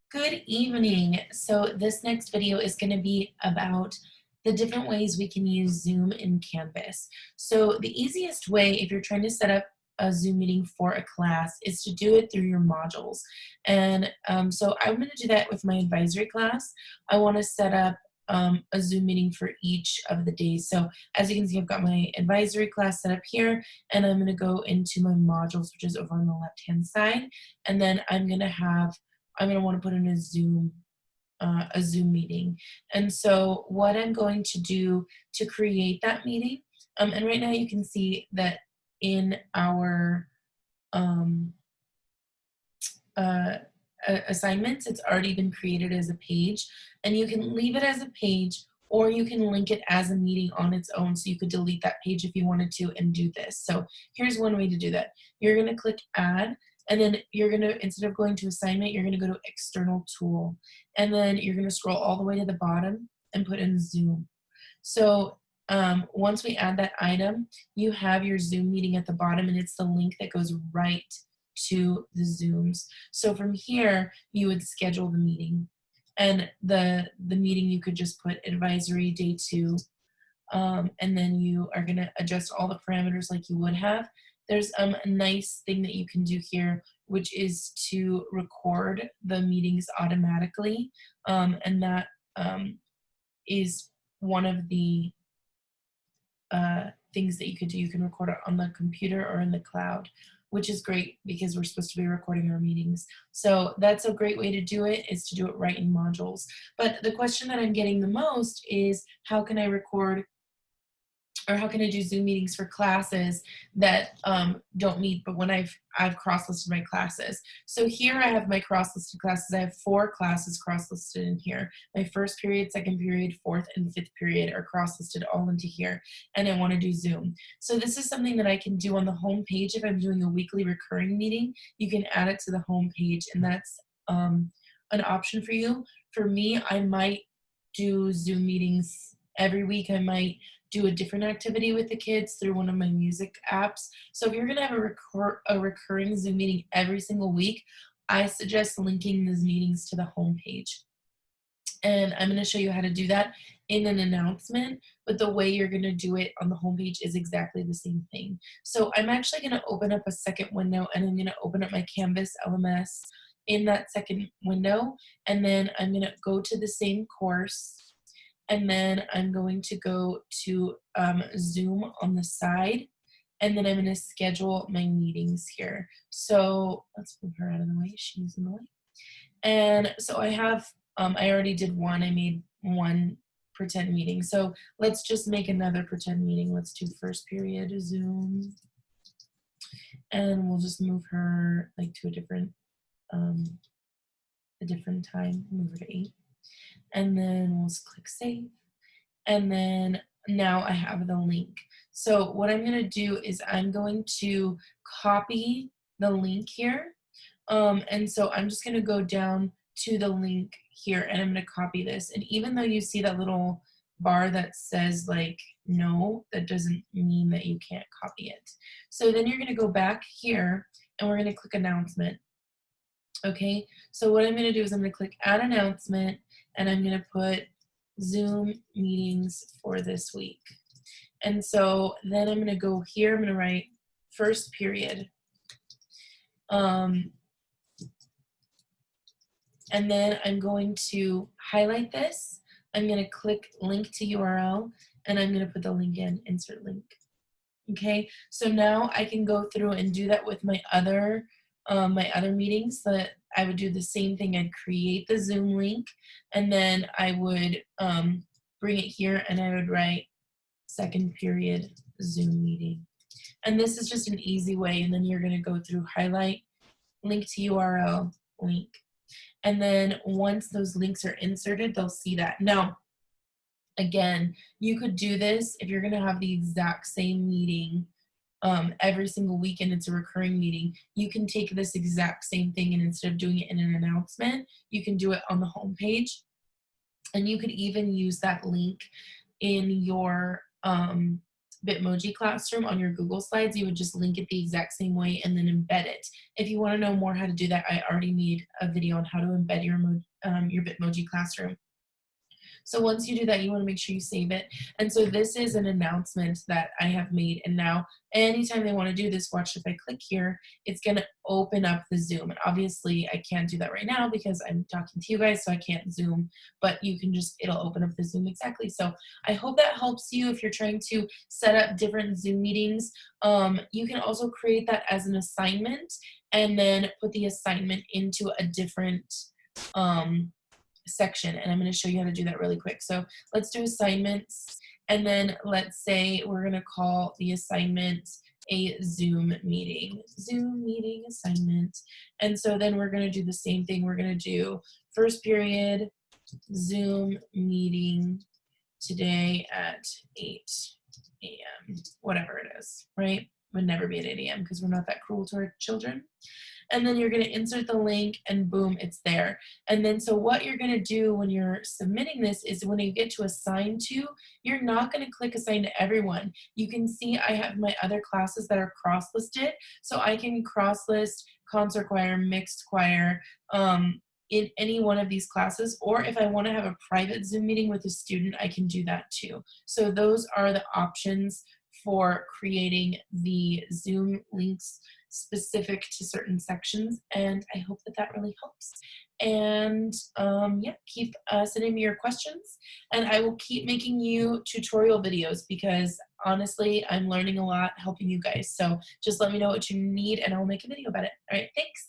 Good evening. So this next video is going to be about the different ways we can use Zoom in Canvas. So the easiest way if you're trying to set up a Zoom meeting for a class is to do it through your modules. And so I'm going to do that with my advisory class. I want to set up a Zoom meeting for each of the days. So as you can see, I've got my advisory class set up here, and I'm going to go into my modules, which is over on the left-hand side. And then I'm going to want to put in a Zoom meeting. And so what I'm going to do to create that meeting, and right now you can see that in our uh, assignments, it's already been created as a page, and you can leave it as a page or you can link it as a meeting on its own. So you could delete that page if you wanted to and do this. So here's one way to do that. You're going to click add, and then you're going to, instead of going to assignment, you're going to go to external tool, and then you're going to scroll all the way to the bottom and put in Zoom. So once we add that item, you have your Zoom meeting at the bottom, and it's the link that goes right to the Zooms. So from here, you would schedule the meeting, and the meeting you could just put advisory day 2, and then you are going to adjust all the parameters like you would have. There's a nice thing that you can do here, which is to record the meetings automatically, and that is one of the things that you could do. You can record it on the computer or in the cloud, which is great because we're supposed to be recording our meetings. So that's a great way to do it, is to do it right in modules. But the question that I'm getting the most is, how can I record, or how can I do Zoom meetings for classes that don't meet, but when I've cross-listed my classes. So here I have my cross-listed classes. I have 4 classes cross-listed in here. My first period, second period, fourth, and fifth period are cross-listed all into here, and I want to do Zoom. So this is something that I can do on the home page. If I'm doing a weekly recurring meeting, you can add it to the home page, and that's an option for you. For me, I might do Zoom meetings every week. I might do a different activity with the kids through one of my music apps. So if you're going to have a recurring Zoom meeting every single week, I suggest linking these meetings to the home page. And I'm going to show you how to do that in an announcement, but the way you're going to do it on the homepage is exactly the same thing. So I'm actually going to open up a second window, and I'm going to open up my Canvas LMS in that second window, and then I'm going to go to the same course, and then I'm going to go to Zoom on the side, and then I'm going to schedule my meetings here. So let's move her out of the way. She's in the way. And so I have, I already did one. I made one pretend meeting. So let's just make another pretend meeting. Let's do first period Zoom. And we'll just move her like to a different time. Move her to 8. And then we'll just click save. And then now I have the link. So what I'm going to do is I'm going to copy the link here. And so I'm just going to go down to the link here, and I'm going to copy this. And even though you see that little bar that says like no, that doesn't mean that you can't copy it. So then you're going to go back here, and we're going to click announcement. Okay, so what I'm going to do is I'm going to click add announcement, and I'm going to put Zoom meetings for this week. And so then I'm going to go here, I'm going to write first period. And then I'm going to highlight this. I'm going to click link to URL, and I'm going to put the link in, insert link. Okay, so now I can go through and do that with my other meetings. That I would do the same thing. I'd create the Zoom link, and then I would bring it here, and I would write second period Zoom meeting. And this is just an easy way. And then you're going to go through highlight, link to URL, link. And then once those links are inserted, they'll see that. Now, again, you could do this if you're going to have the exact same meeting every single week, and it's a recurring meeting. You can take this exact same thing, and instead of doing it in an announcement, you can do it on the home page. And you could even use that link in your Bitmoji classroom on your Google Slides, you would just link it the exact same way and then embed it. If you want to know more how to do that, I already made a video on how to embed your Bitmoji classroom. So once you do that, you want to make sure you save it. And so this is an announcement that I have made. And now anytime they want to do this, watch, if I click here, it's going to open up the Zoom. And obviously I can't do that right now because I'm talking to you guys, so I can't Zoom, but you can just, it'll open up the Zoom exactly. So I hope that helps you if you're trying to set up different Zoom meetings. You can also create that as an assignment and then put the assignment into a different section, and I'm going to show you how to do that really quick. So let's do assignments, and then let's say we're going to call the assignment a Zoom meeting assignment. And so then we're going to do the same thing. We're going to do first period Zoom meeting today at 8 a.m. whatever it is, right? Would never be at 8 a.m. because we're not that cruel to our children. And then you're going to insert the link and boom, it's there. And then so what you're going to do when you're submitting this is when you get to assign to, you're not going to click assign to everyone. You can see I have my other classes that are cross-listed. So I can cross-list concert choir, mixed choir, in any one of these classes, or if I want to have a private Zoom meeting with a student, I can do that too. So those are the options for creating the Zoom links specific to certain sections, and I hope that that really helps. And yeah, keep sending me your questions, and I will keep making you tutorial videos because honestly, I'm learning a lot helping you guys. So just let me know what you need and I'll make a video about it. All right, thanks.